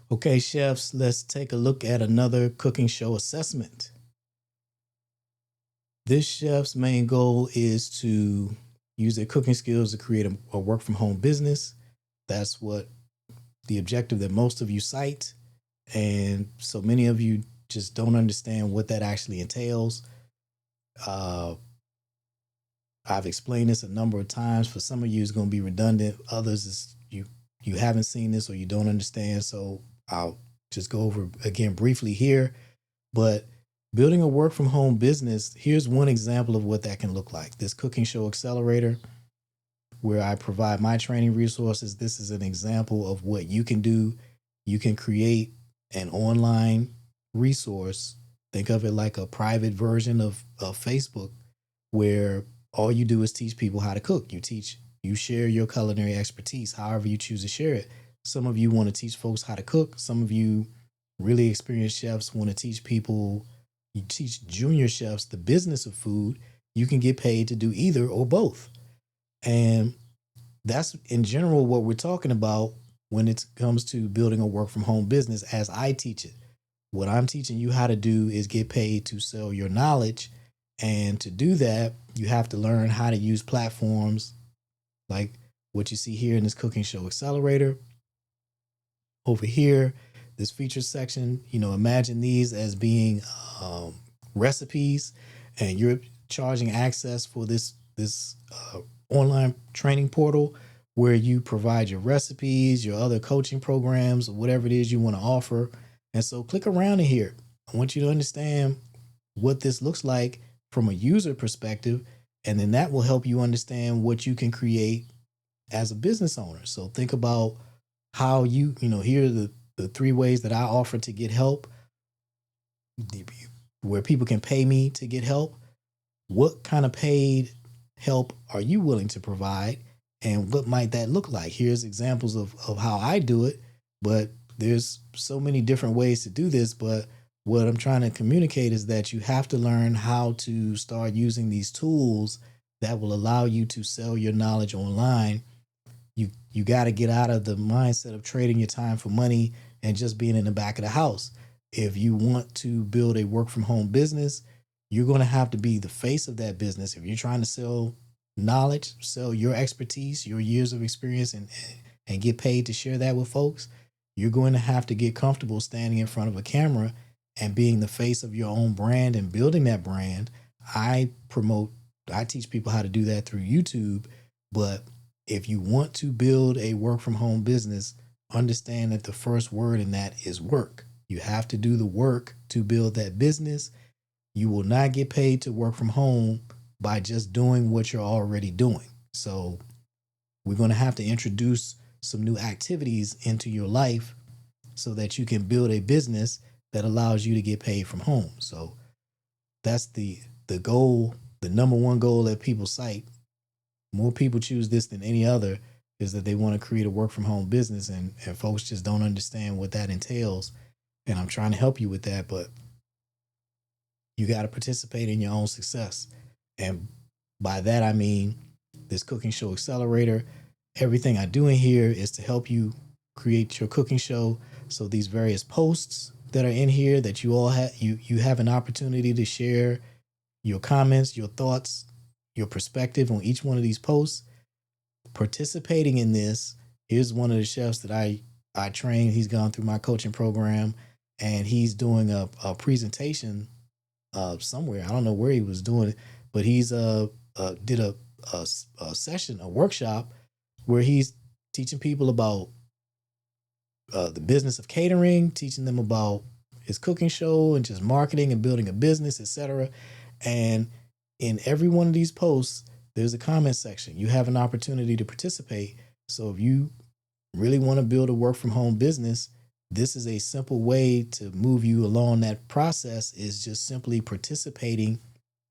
Okay, chefs, let's take a look at another cooking show assessment. This chef's main goal is to use their cooking skills to create a work from home business. That's what the objective that most of you cite. And so many of you just don't understand what that actually entails. Uh, I've explained this a number of times. For some of you, it's going to be redundant. Others, is you haven't seen this or you don't understand. So I'll just go over again briefly here. But building a work from home business, here's one example of what that can look like. This cooking show accelerator, where I provide my training resources. This is an example of what you can do. You can create an online resource. Think of it like a private version of Facebook, where all you do is teach people how to cook. You share your culinary expertise, however you choose to share it. Some of you want to teach folks how to cook. Some of you really experienced chefs want to teach people, you teach junior chefs the business of food. You can get paid to do either or both. And that's in general what we're talking about when it comes to building a work from home business as I teach it. What I'm teaching you how to do is get paid to sell your knowledge. And to do that, you have to learn how to use platforms like what you see here in this cooking show accelerator. Over here, this feature section, imagine these as being recipes, and you're charging access for this online training portal where you provide your recipes, your other coaching programs, or whatever it is you want to offer. And so click around in here. I want you to understand what this looks like from a user perspective, and then that will help you understand what you can create as a business owner. So think about how here are the three ways that I offer to get help, where people can pay me to get help. What kind of paid help are you willing to provide? And what might that look like? Here's examples of how I do it, but there's so many different ways to do this. But what I'm trying to communicate is that you have to learn how to start using these tools that will allow you to sell your knowledge online. You got to get out of the mindset of trading your time for money and just being in the back of the house. If you want to build a work from home business, you're going to have to be the face of that business. If you're trying to sell knowledge, sell your expertise, your years of experience, and get paid to share that with folks, you're going to have to get comfortable standing in front of a camera and being the face of your own brand and building that brand. I teach people how to do that through YouTube. But if you want to build a work from home business, understand that the first word in that is work. You have to do the work to build that business. You will not get paid to work from home by just doing what you're already doing. So we're going to have to introduce some new activities into your life so that you can build a business that allows you to get paid from home. So that's the goal, the number one goal that people cite. More people choose this than any other, is that they want to create a work from home business, and folks just don't understand what that entails. And I'm trying to help you with that, but you got to participate in your own success. And by that, I mean this cooking show accelerator. Everything I do in here is to help you create your cooking show. So these various posts that are in here that you all have, you have an opportunity to share your comments, your thoughts, your perspective on each one of these posts. Participating in this, here's one of the chefs that I trained. He's gone through my coaching program, and he's doing a presentation somewhere. I don't know where he was doing it, but he's did a session, a workshop, where he's teaching people about the business of catering, teaching them about his cooking show and just marketing and building a business, etc. And in every one of these posts, there's a comment section. You have an opportunity to participate. So if you really want to build a work from home business, this is a simple way to move you along that process, is just simply participating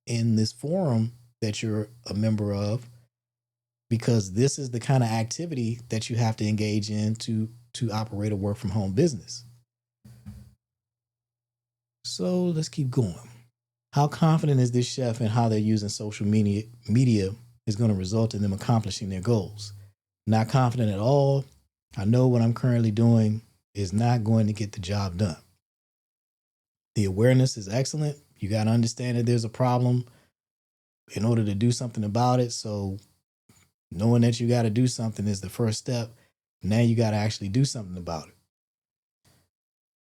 in this forum that you're a member of, because this is the kind of activity that you have to engage in to operate a work from home business. So let's keep going. How confident is this chef in how they're using social media is going to result in them accomplishing their goals? Not confident at all. I know what I'm currently doing is not going to get the job done. The awareness is excellent. You got to understand that there's a problem in order to do something about it. So knowing that you got to do something is the first step. Now you got to actually do something about it.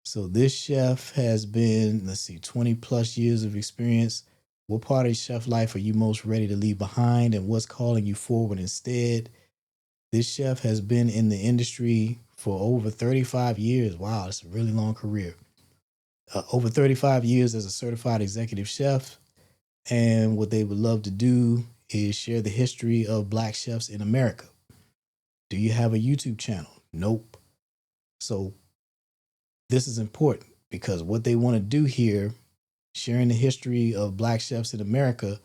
So this chef has been, 20 plus years of experience. What part of chef life are you most ready to leave behind, and what's calling you forward instead? This chef has been in the industry for over 35 years. Wow, that's a really long career. Over 35 years as a certified executive chef. And what they would love to do is share the history of Black chefs in America. Do you have a YouTube channel? Nope. So this is important because what they want to do here, sharing the history of Black chefs in America,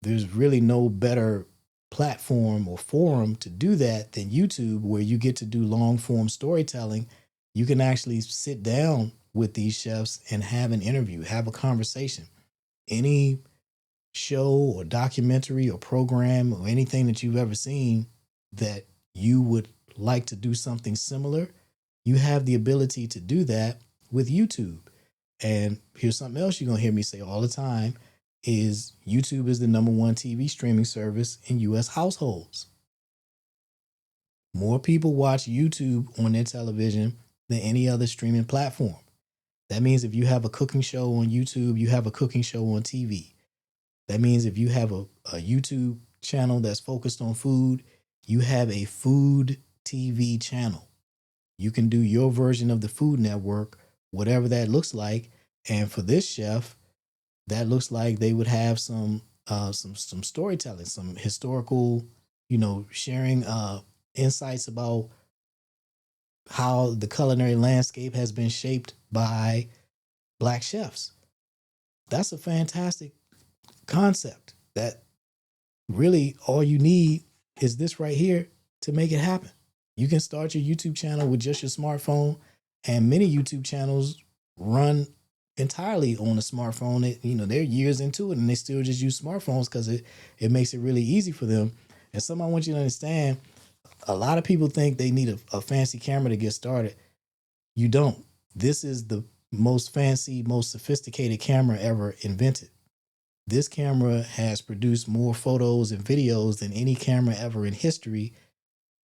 there's really no better platform or forum to do that than YouTube, where you get to do long form storytelling. You can actually sit down with these chefs and have an interview, have a conversation. Any show or documentary or program or anything that you've ever seen that you would like to do something similar, you have the ability to do that with YouTube. And here's something else you're going to hear me say all the time is YouTube is the number one TV streaming service in US households. More people watch YouTube on their television than any other streaming platform. That means if you have a cooking show on YouTube, you have a cooking show on TV. That means if you have a YouTube channel that's focused on food, you have a food TV channel. You can do your version of the Food Network, whatever that looks like. And for this chef, that looks like they would have some storytelling, some historical, sharing insights about how the culinary landscape has been shaped by Black chefs. That's a fantastic concept that really all you need is this right here to make it happen. You can start your YouTube channel with just your smartphone, and many YouTube channels run entirely on a smartphone. They're years into it and they still just use smartphones because it makes it really easy for them. And something I want you to understand, a lot of people think they need a fancy camera to get started. You don't. This is the most fancy, most sophisticated camera ever invented. This camera has produced more photos and videos than any camera ever in history.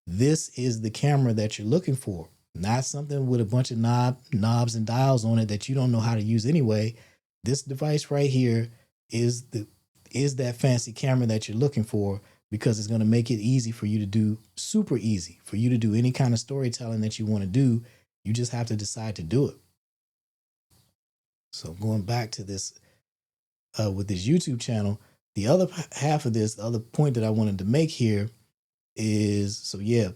This is the camera that you're looking for, not something with a bunch of knobs and dials on it that you don't know how to use anyway. This device right here is that fancy camera that you're looking for, because it's going to make it easy for you to do, super easy for you to do any kind of storytelling that you want to do. You just have to decide to do it. So going back to this, with this YouTube channel, the other half of this, the other point that I wanted to make here is, so yeah,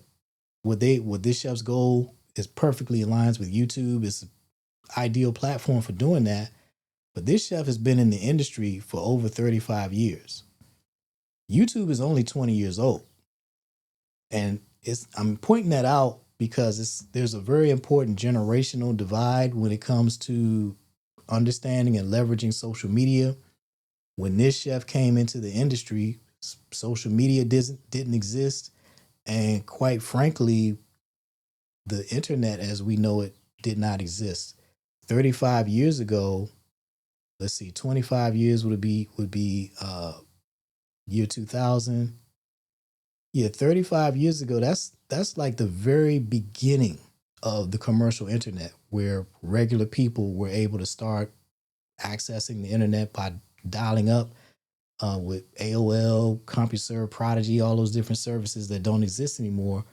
what this chef's goal is perfectly aligns with YouTube. It's an ideal platform for doing that. But this chef has been in the industry for over 35 years. YouTube is only 20 years old. And I'm pointing that out because there's a very important generational divide when it comes to understanding and leveraging social media. When this chef came into the industry, social media didn't exist. And quite frankly, the internet as we know it did not exist. 35 years ago, 25 years would be year 2000. Yeah, 35 years ago, that's like the very beginning of the commercial internet, where regular people were able to start accessing the internet by dialing up with AOL, CompuServe, Prodigy, all those different services that don't exist anymore.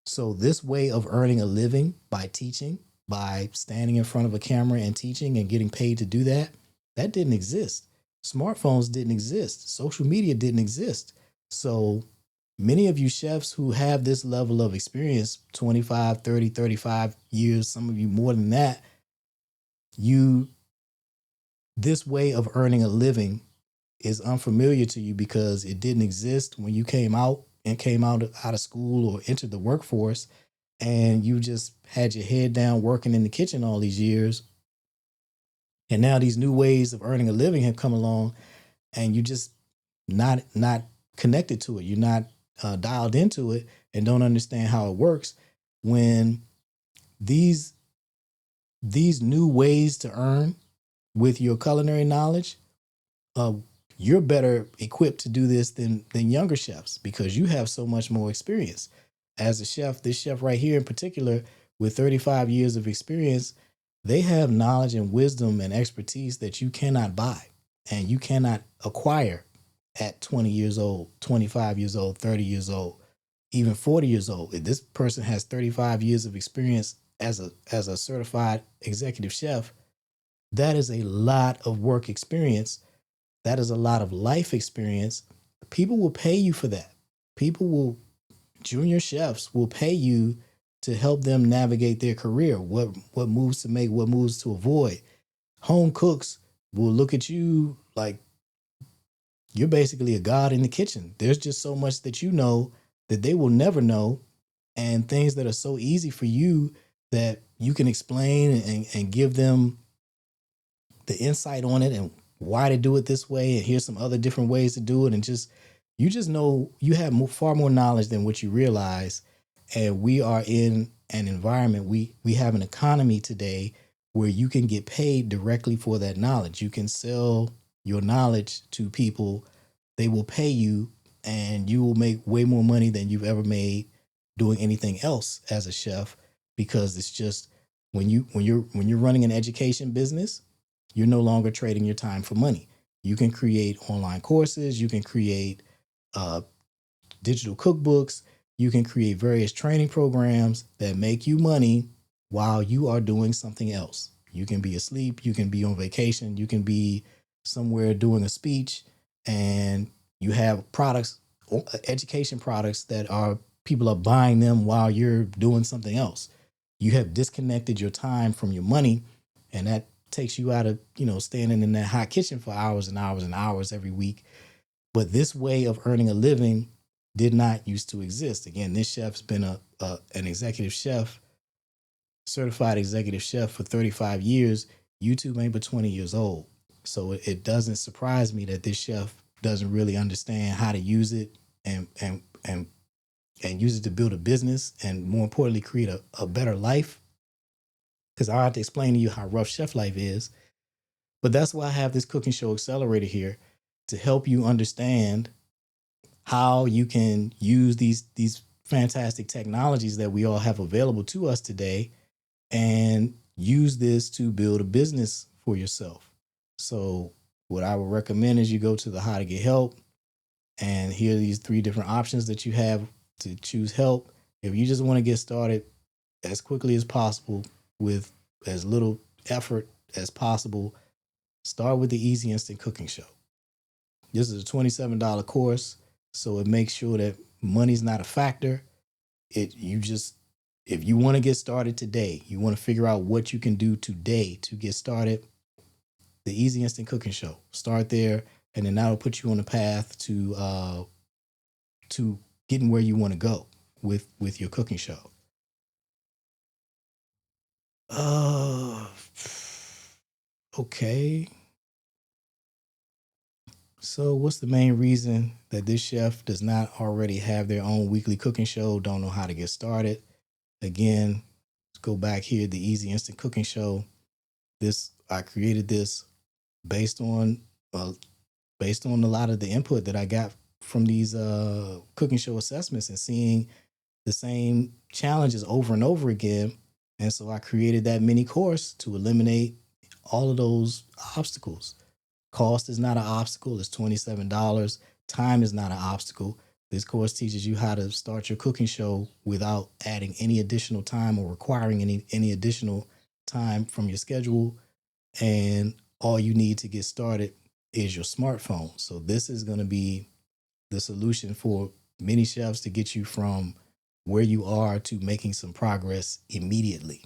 So this way of earning a living by teaching, by standing in front of a camera and teaching and getting paid to do that, that didn't exist. Smartphones didn't exist. Social media didn't exist. So many of you chefs who have this level of experience, 25, 30, 35 years, some of you more than that, this way of earning a living is unfamiliar to you because it didn't exist when you came out of school or entered the workforce, and you just had your head down working in the kitchen all these years. And now these new ways of earning a living have come along, and you just not connected to it. You're not dialed into it and don't understand how it works. when these new ways to earn with your culinary knowledge, uh, you're better equipped to do this than younger chefs because you have so much more experience. As a chef, this chef right here in particular, with 35 years of experience, they have knowledge and wisdom and expertise that you cannot buy and you cannot acquire at 20 years old, 25 years old, 30 years old, even 40 years old. If this person has 35 years of experience as a certified executive chef, that is a lot of work experience. That is a lot of life experience. People will pay you for that. People will, junior chefs will pay you to help them navigate their career, what moves to make, what moves to avoid. Home cooks will look at you like you're basically a god in the kitchen. There's just so much that you know that they will never know, and things that are so easy for you that you can explain and give them the insight on it and why to do it this way. And here's some other different ways to do it. And just, you just know you have far more knowledge than what you realize. And we are in an environment, we have an economy today where you can get paid directly for that knowledge. You can sell your knowledge to people. They will pay you and you will make way more money than you've ever made doing anything else as a chef, because it's just, when you're running an education business, you're no longer trading your time for money. You can create online courses, you can create uh, digital cookbooks, you can create various training programs that make you money while you are doing something else. You can be asleep, you can be on vacation, you can be somewhere doing a speech, and you have products, education products that are, people are buying them while you're doing something else. You have disconnected your time from your money, and that takes you out of, standing in that hot kitchen for hours and hours and hours every week. But this way of earning a living did not used to exist. Again, this chef's been an executive chef, certified executive chef for 35 years. YouTube ain't but 20 years old. So it doesn't surprise me that this chef doesn't really understand how to use it and use it to build a business, and more importantly, create a better life. Because I have to explain to you how rough chef life is. But that's why I have this cooking show accelerator here, to help you understand how you can use these fantastic technologies that we all have available to us today, and use this to build a business for yourself. So what I would recommend is you go to the How to Get Help, and here are these 3 different options that you have to choose help. If you just want to get started as quickly as possible with as little effort as possible, start with the Easy Instant Cooking Show. This is a $27 course, so it makes sure that money's not a factor. If you want to get started today, you want to figure out what you can do today to get started, the Easy Instant Cooking Show. Start there, and then that'll put you on a path to getting where you want to go with your cooking show. Okay. So what's the main reason that this chef does not already have their own weekly cooking show, don't know how to get started? Again, let's go back here, the Easy Instant Cooking Show. I created this based on uh, based on a lot of the input that I got from these cooking show assessments, and seeing the same challenges over and over again. And so I created that mini course to eliminate all of those obstacles. Cost is not an obstacle. It's $27. Time is not an obstacle. This course teaches you how to start your cooking show without adding any additional time or requiring any additional time from your schedule. And all you need to get started is your smartphone. So this is going to be the solution for many chefs to get you from where you are to making some progress immediately.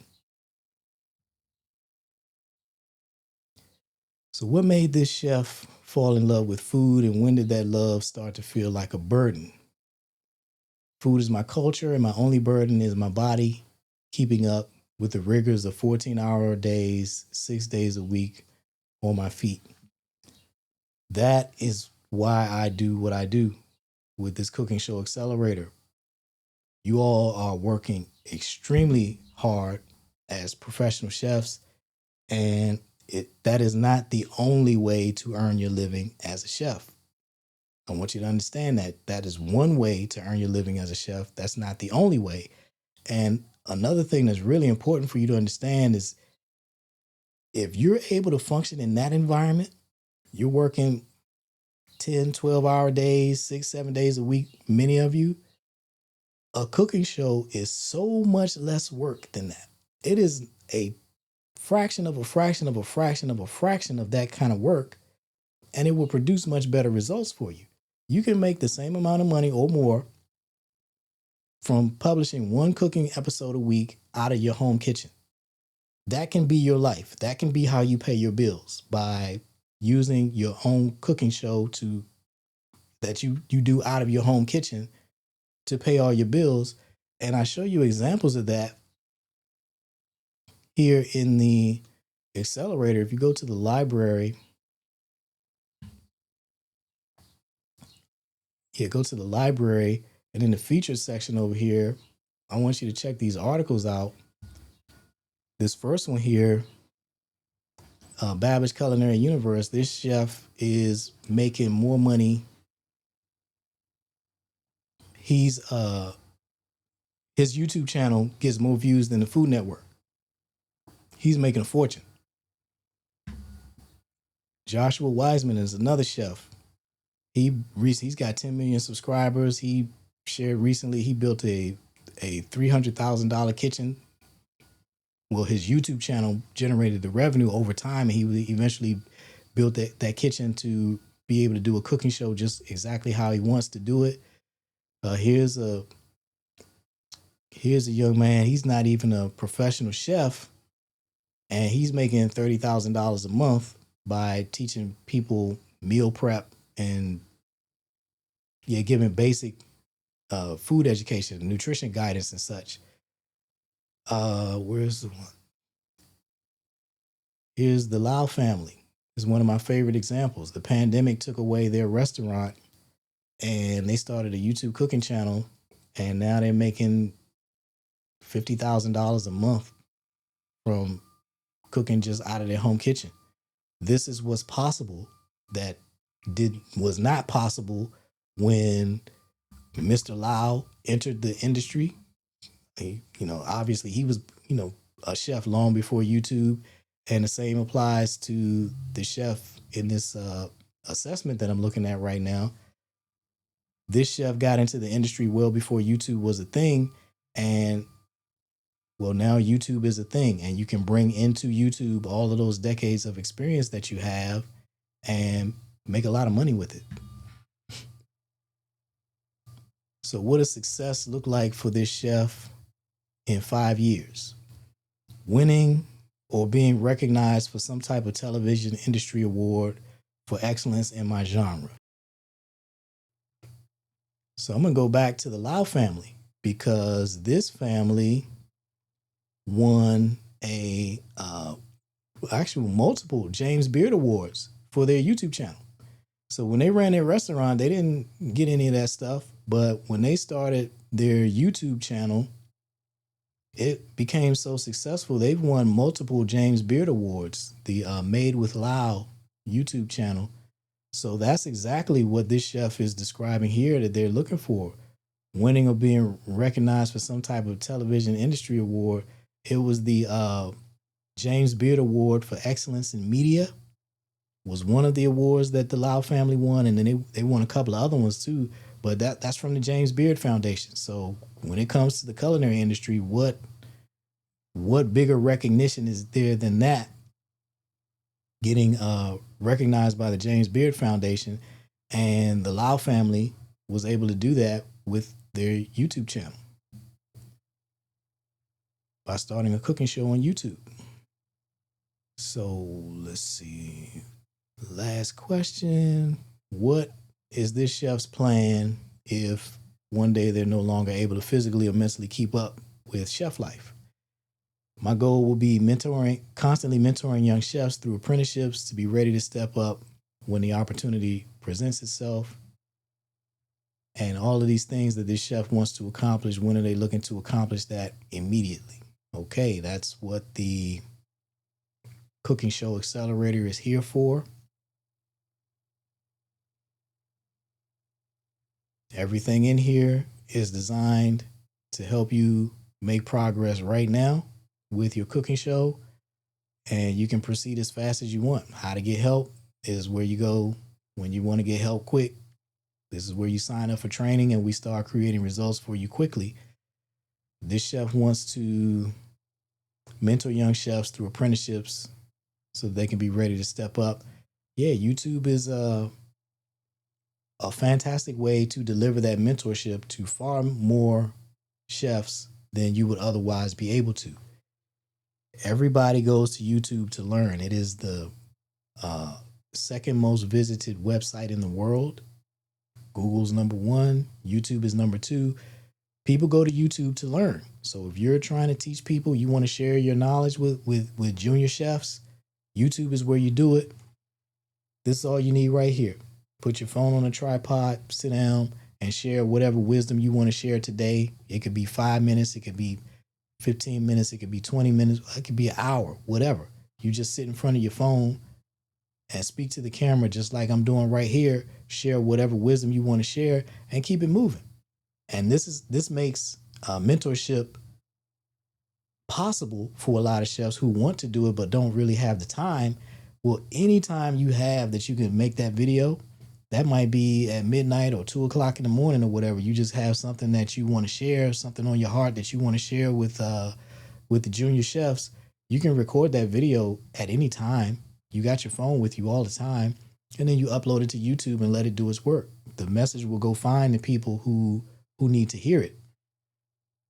So what made this chef fall in love with food, and when did that love start to feel like a burden? Food is my culture, and my only burden is my body keeping up with the rigors of 14-hour days, 6 days a week on my feet. That is why I do what I do with this cooking show accelerator. You all are working extremely hard as professional chefs, and that is not the only way to earn your living as a chef. I want you to understand that that is one way to earn your living as a chef. That's not the only way. And another thing that's really important for you to understand is if you're able to function in that environment, you're working 10, 12-hour days, 6, 7 days a week, many of you, a cooking show is so much less work than that. It is a fraction of a fraction of a fraction of a fraction of that kind of work, and it will produce much better results for you. You can make the same amount of money or more from publishing one cooking episode a week out of your home kitchen. That can be your life. That can be how you pay your bills, by using your own cooking show that you do out of your home kitchen to pay all your bills. And I show you examples of that here in the accelerator. If you go to the library, go to the library, and in the features section over here, I want you to check these articles out. This first one here, Babbage Culinary Universe, this chef is making more money. His YouTube channel gets more views than the Food Network. He's making a fortune. Joshua Wiseman is another chef. He's got 10 million subscribers. He shared recently he built a $300,000 kitchen. Well, his YouTube channel generated the revenue over time, and he eventually built that kitchen to be able to do a cooking show just exactly how he wants to do it. Here's a young man. He's not even a professional chef, and he's making $30,000 a month by teaching people meal prep and giving basic food education, nutrition guidance, and such. Where's the one? Here's the Lau family. Is one of my favorite examples. The pandemic took away their restaurant, and they started a YouTube cooking channel, and now they're making $50,000 a month from cooking just out of their home kitchen. This is what's possible that was not possible when Mr. Lau entered the industry. Obviously he was, a chef long before YouTube, and the same applies to the chef in this assessment that I'm looking at right now. This chef got into the industry well before YouTube was a thing, and well, now YouTube is a thing, and you can bring into YouTube all of those decades of experience that you have and make a lot of money with it. So what does success look like for this chef in 5 years? Winning or being recognized for some type of television industry award for excellence in my genre. So I'm going to go back to the Lau family, because this family won multiple James Beard Awards for their YouTube channel. So when they ran their restaurant, they didn't get any of that stuff. But when they started their YouTube channel, it became so successful. They've won multiple James Beard Awards, the Made with Lau YouTube channel. So that's exactly what this chef is describing here that they're looking for. Winning or being recognized for some type of television industry award. It was the James Beard Award for Excellence in Media was one of the awards that the Lau family won, and then they won a couple of other ones too. But that's from the James Beard Foundation. So when it comes to the culinary industry, what bigger recognition is there than that? Getting recognized by the James Beard Foundation, and the Lau family was able to do that with their YouTube channel by starting a cooking show on YouTube. So let's see. Last question. What is this chef's plan if one day they're no longer able to physically or mentally keep up with chef life? My goal will be constantly mentoring young chefs through apprenticeships to be ready to step up when the opportunity presents itself. And all of these things that this chef wants to accomplish, when are they looking to accomplish that immediately? Okay, that's what the Cooking Show Accelerator is here for. Everything in here is designed to help you make progress right now with your cooking show, and you can proceed as fast as you want. How to get help is where you go when you want to get help quick. This is where you sign up for training and we start creating results for you quickly. This chef wants to mentor young chefs through apprenticeships so they can be ready to step up. Yeah, YouTube is a fantastic way to deliver that mentorship to far more chefs than you would otherwise be able to. Everybody goes to YouTube to learn. It is the second most visited website in the world. Google's number one, YouTube is number two. People go to YouTube to learn. So if you're trying to teach people, you want to share your knowledge with junior chefs, YouTube is where you do it. This is all you need right here. Put your phone on a tripod, sit down, and share whatever wisdom you want to share today. It could be 5 minutes, it could be 15 minutes, it could be 20 minutes, it could be an hour, whatever. You just sit in front of your phone and speak to the camera just like I'm doing right here. Share whatever wisdom you want to share and keep it moving. And this makes mentorship possible for a lot of chefs who want to do it but don't really have the time. Well, anytime you have that you can make that video, that might be at midnight or 2 o'clock in the morning or whatever. You just have something that you want to share, something on your heart that you want to share with the junior chefs. You can record that video at any time. You got your phone with you all the time, and then you upload it to YouTube and let it do its work. The message will go find the people who need to hear it.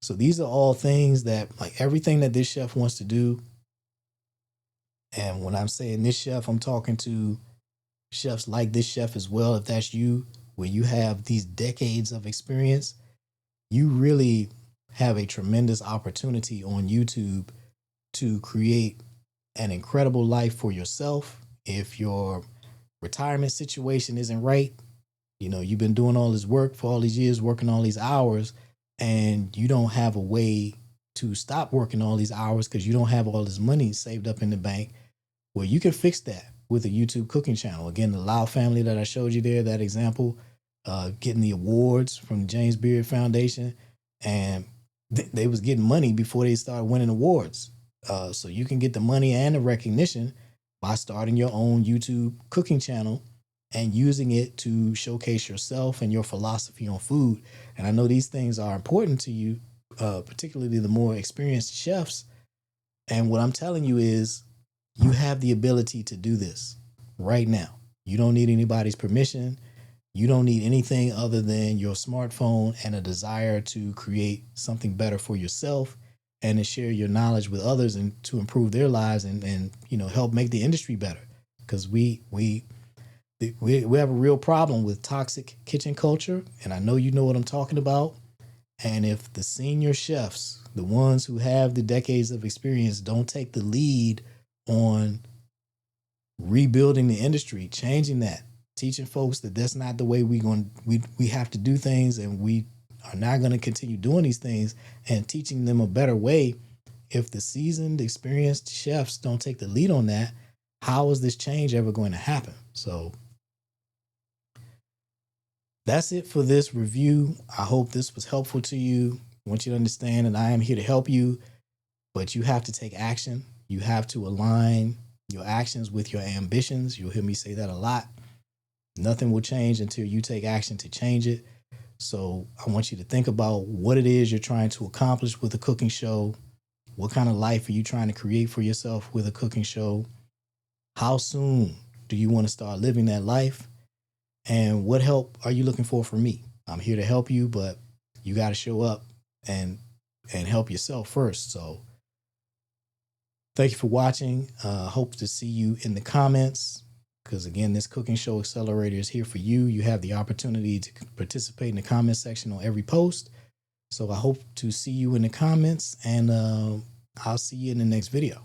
So these are all things that, like, everything that this chef wants to do. And when I'm saying this chef, I'm talking to chefs like this chef as well. If that's you, where you have these decades of experience, you really have a tremendous opportunity on YouTube to create an incredible life for yourself. If your retirement situation isn't right, you know, you've been doing all this work for all these years, working all these hours, and you don't have a way to stop working all these hours because you don't have all this money saved up in the bank. Well, you can fix that with a YouTube cooking channel. Again, the Lau family that I showed you there, that example, getting the awards from the James Beard Foundation, and they was getting money before they started winning awards. So you can get the money and the recognition by starting your own YouTube cooking channel and using it to showcase yourself and your philosophy on food. And I know these things are important to you, particularly the more experienced chefs. And what I'm telling you is you have the ability to do this right now. You don't need anybody's permission. You don't need anything other than your smartphone and a desire to create something better for yourself and to share your knowledge with others and to improve their lives and you know, help make the industry better. Because we have a real problem with toxic kitchen culture, and I know you know what I'm talking about. And if the senior chefs, the ones who have the decades of experience, don't take the lead on rebuilding the industry, changing that, teaching folks that that's not the way we have to do things, and we are not going to continue doing these things, and teaching them a better way. If the seasoned, experienced chefs don't take the lead on that, how is this change ever going to happen? So that's it for this review. I hope this was helpful to you. I want you to understand that I am here to help you, but you have to take action. You have to align your actions with your ambitions. You'll hear me say that a lot. Nothing will change until you take action to change it. So I want you to think about what it is you're trying to accomplish with a cooking show. What kind of life are you trying to create for yourself with a cooking show? How soon do you want to start living that life? And what help are you looking for from me? I'm here to help you, but you got to show up and help yourself first. So thank you for watching. Hope to see you in the comments, because again, this Cooking Show Accelerator is here for you. You have the opportunity to participate in the comment section on every post. So I hope to see you in the comments, and I'll see you in the next video.